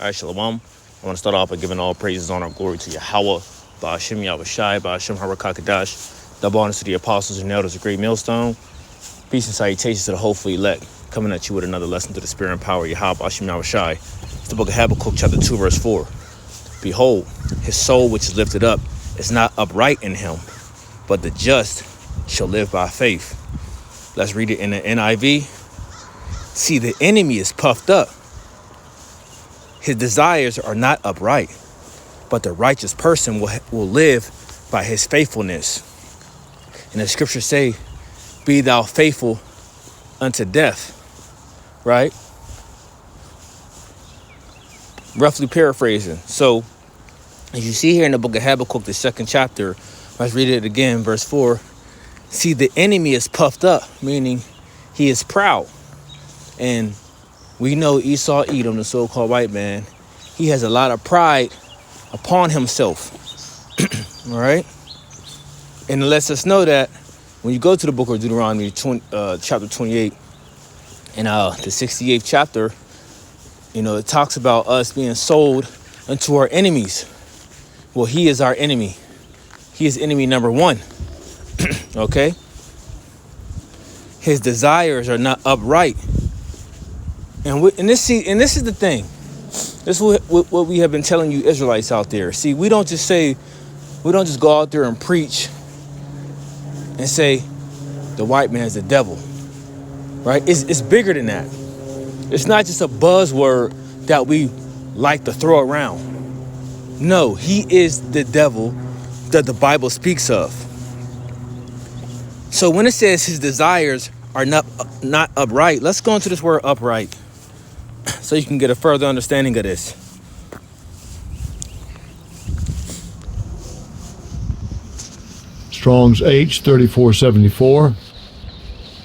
All right, Shalom. I want to start off by giving all praises, honor, and glory to Yahweh, Ba'ashem Yahushai, Ba'ashem Harakakadash, double honors to the apostles and elders of Great Millstone. Peace and salutations to the hopefully elect, coming at you with another lesson to the spirit and power of Yahweh, Ba'ashem Yahushai. It's the book of Habakkuk, chapter 2, verse 4. Behold, his soul which is lifted up is not upright in him, but the just shall live by faith. Let's read it in the NIV. See, the enemy is puffed up. His desires are not upright, but the righteous person will live by his faithfulness. And the scriptures say, be thou faithful unto death, right? Roughly paraphrasing. So, as you see here in the book of Habakkuk, the second chapter, let's read it again, verse 4. See, the enemy is puffed up, meaning he is proud. And we know Esau Edom, the so-called white man, he has a lot of pride upon himself. All right? And it lets us know that when you go to the book of Deuteronomy, chapter 28, and the 68th chapter, it talks about us being sold unto our enemies. Well, he is our enemy. He is enemy number one. Okay? His desires are not upright. And this is the thing. This is what we have been telling you Israelites out there. See, we don't just go out there and preach and say the white man's the devil, right? It's bigger than that. It's not just a buzzword that we like to throw around. No, he is the devil that the Bible speaks of. So when it says his desires are not upright, let's go into this word upright so you can get a further understanding of this. Strong's H 3474.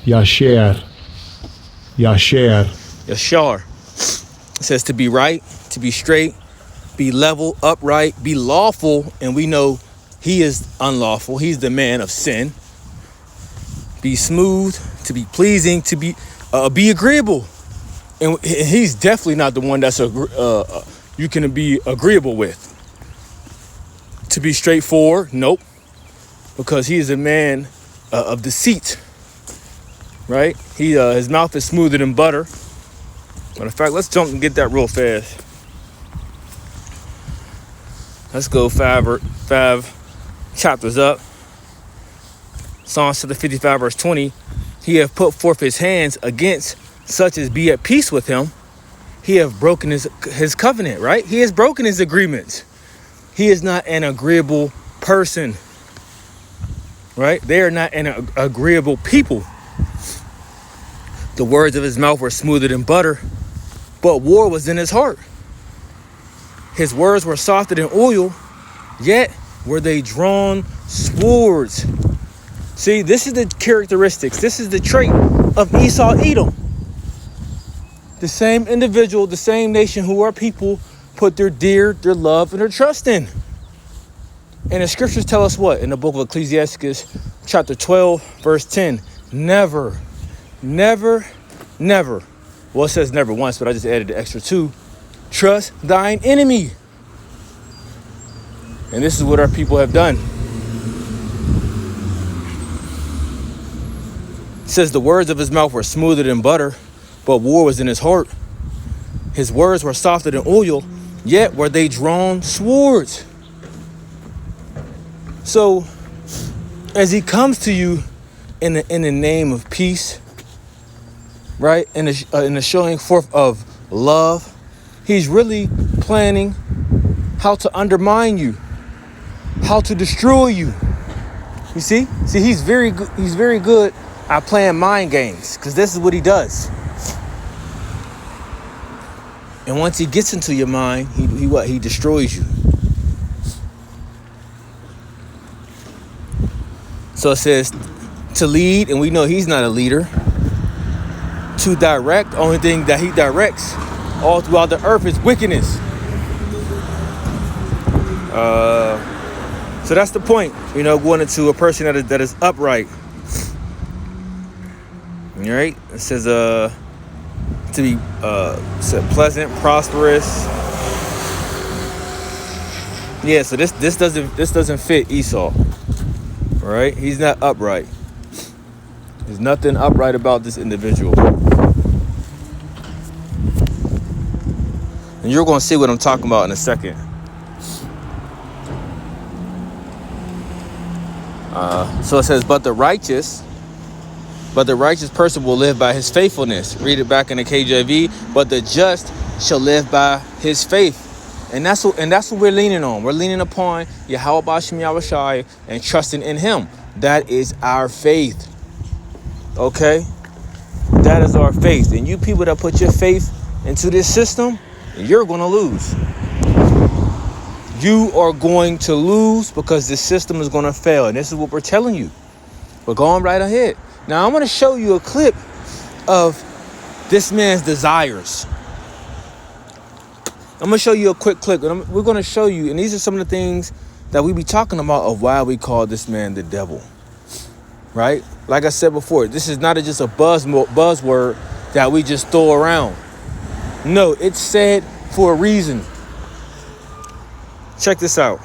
Yasher. Yashar. It says to be right, to be straight, be level, upright, be lawful, and we know he is unlawful. He's the man of sin. Be smooth, to be pleasing, to be agreeable. And he's definitely not the one that's you can be agreeable with. To be straightforward, nope. Because he is a man of deceit, right? His mouth is smoother than butter. Matter of fact, let's jump and get that real fast. Let's go five chapters up. Psalms 55, verse 20. He hath put forth his hands against such as be at peace with him. He hath broken his covenant, right? He has broken his agreements. He is not an agreeable person, right? They are not an agreeable people. The words of his mouth were smoother than butter, but war was in his heart. His words were softer than oil, yet were they drawn swords. See, this is the characteristics. This is the trait of Esau Edom. The same individual, the same nation who our people put their love, and their trust in. And the scriptures tell us what? In the book of Ecclesiastes, chapter 12, verse 10. Never. Well, it says never once, but I just added the extra two. Trust thine enemy. And this is what our people have done. It says the words of his mouth were smoother than butter, but war was in his heart. His words were softer than oil, yet were they drawn swords. So, as he comes to you in the name of peace, right, in the showing forth of love, he's really planning how to undermine you, how to destroy you. You see, he's very good. He's very good at playing mind games, because this is what he does. And once he gets into your mind, he destroys you. So it says to lead, and we know he's not a leader. To direct, the only thing that he directs all throughout the earth is wickedness. So that's the point, going into a person that is upright. All right, it says to be pleasant, prosperous, Yeah, so this doesn't fit Esau, right? He's not upright. There's nothing upright about this individual. And you're going to see what I'm talking about in a second. So it says, but the righteous person will live by his faithfulness. Read it back in the KJV. But the just shall live by his faith. And that's what we're leaning on. We're leaning upon Yahweh B'Shem Yahushai and trusting in him. That is our faith. Okay? That is our faith. And you people that put your faith into this system, you're going to lose. You are going to lose because the system is going to fail. And this is what we're telling you. We're going right ahead. Now, I'm going to show you a clip of this man's desires. I'm going to show you a quick clip. And we're going to show you, and these are some of the things that we be talking about of why we call this man the devil. Right? Like I said before, this is not just a buzzword that we just throw around. No, it's said for a reason. Check this out.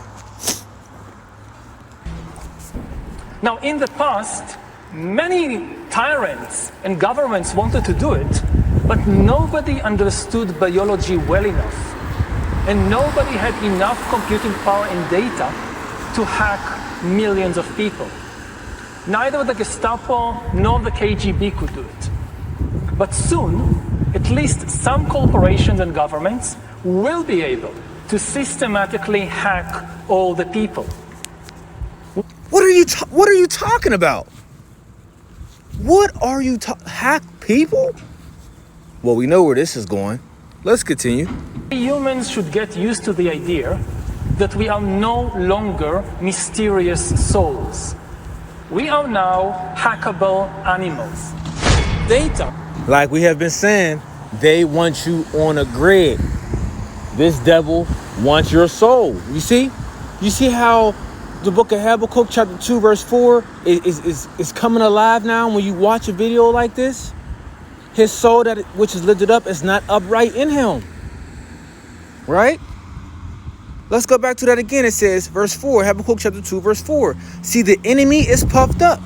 Now, in the past, many tyrants and governments wanted to do it, but nobody understood biology well enough. And nobody had enough computing power and data to hack millions of people. Neither the Gestapo nor the KGB could do it. But soon, at least some corporations and governments will be able to systematically hack all the people. What are you talking about? What are you hack people? Well, we know where this is going. Let's continue. Humans should get used to the idea that we are no longer mysterious souls. We are now hackable animals. Data. Like we have been saying, they want you on a grid. This devil wants your soul. You see? You see how the book of Habakkuk chapter 2 verse 4 is coming alive now when you watch a video like this? His soul which is lifted up is not upright in him. Right? Let's go back to that again. It says, verse 4, Habakkuk chapter 2 verse 4. See, the enemy is puffed up.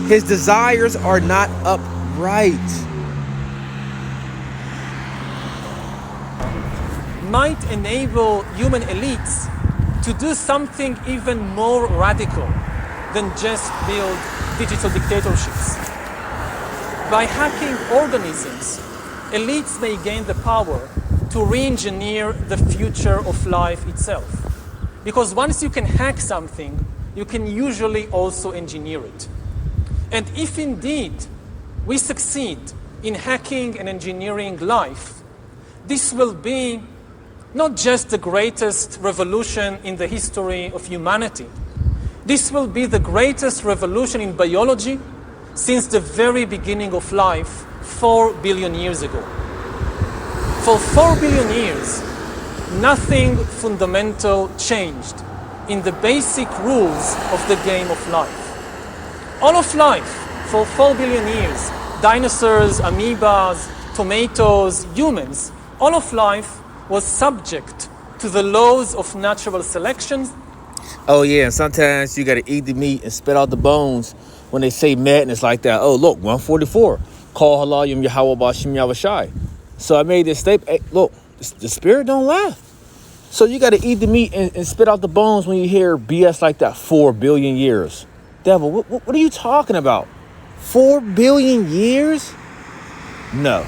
His desires are not upright. Might enable human elites to do something even more radical than just build digital dictatorships. By hacking organisms, elites may gain the power to re-engineer the future of life itself. Because once you can hack something, you can usually also engineer it. And if indeed we succeed in hacking and engineering life, this will be not just the greatest revolution in the history of humanity. This will be the greatest revolution in biology since the very beginning of life 4 billion years ago. For 4 billion years, nothing fundamental changed in the basic rules of the game of life. All of life, for 4 billion years, dinosaurs, amoebas, tomatoes, humans, all of life was subject to the laws of natural selection. Oh yeah, and sometimes you gotta eat the meat and spit out the bones when they say madness like that. Oh look, 144. Call halal yum Yahweh B'Shem Yahushai. So I made this statement. Hey, look, the spirit don't lie. So you gotta eat the meat and spit out the bones when you hear BS like that. 4 billion years. Devil, what are you talking about? 4 billion years? No.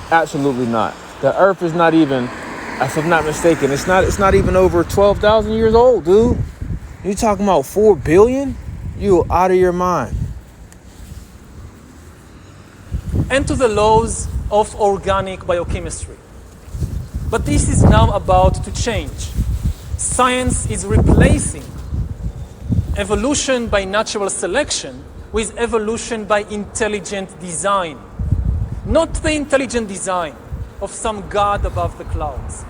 Absolutely not. The earth is not even, if I'm not mistaken, it's not even over 12,000 years old, dude. You talking about 4 billion? You out of your mind. And to the laws of organic biochemistry. But this is now about to change. Science is replacing evolution by natural selection with evolution by intelligent design. Not the intelligent design of some god above the clouds,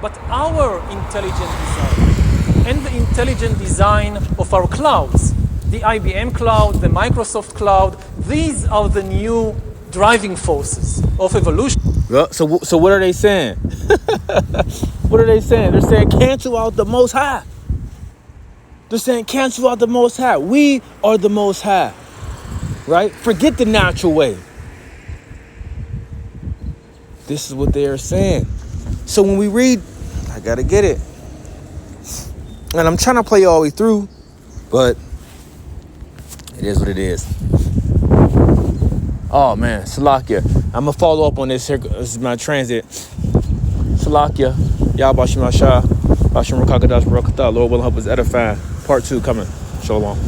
but our intelligent design and the intelligent design of our clouds, the IBM cloud, the Microsoft cloud. These are the new driving forces of evolution. Well, so what are they saying? What are they saying? They're saying cancel out the Most High. They're saying cancel out the Most High. We are the Most High, right? Forget the natural way. This is what they are saying. So when we read, I gotta get it. And I'm trying to play all the way through, but it is what it is. Oh man, Salakia. I'm gonna follow up on this here. This is my transit. Salakia. Yahbashim Ashah. Bashim Rakakadash Barakatah. Lord will help us edify. Part 2 coming. Shalom.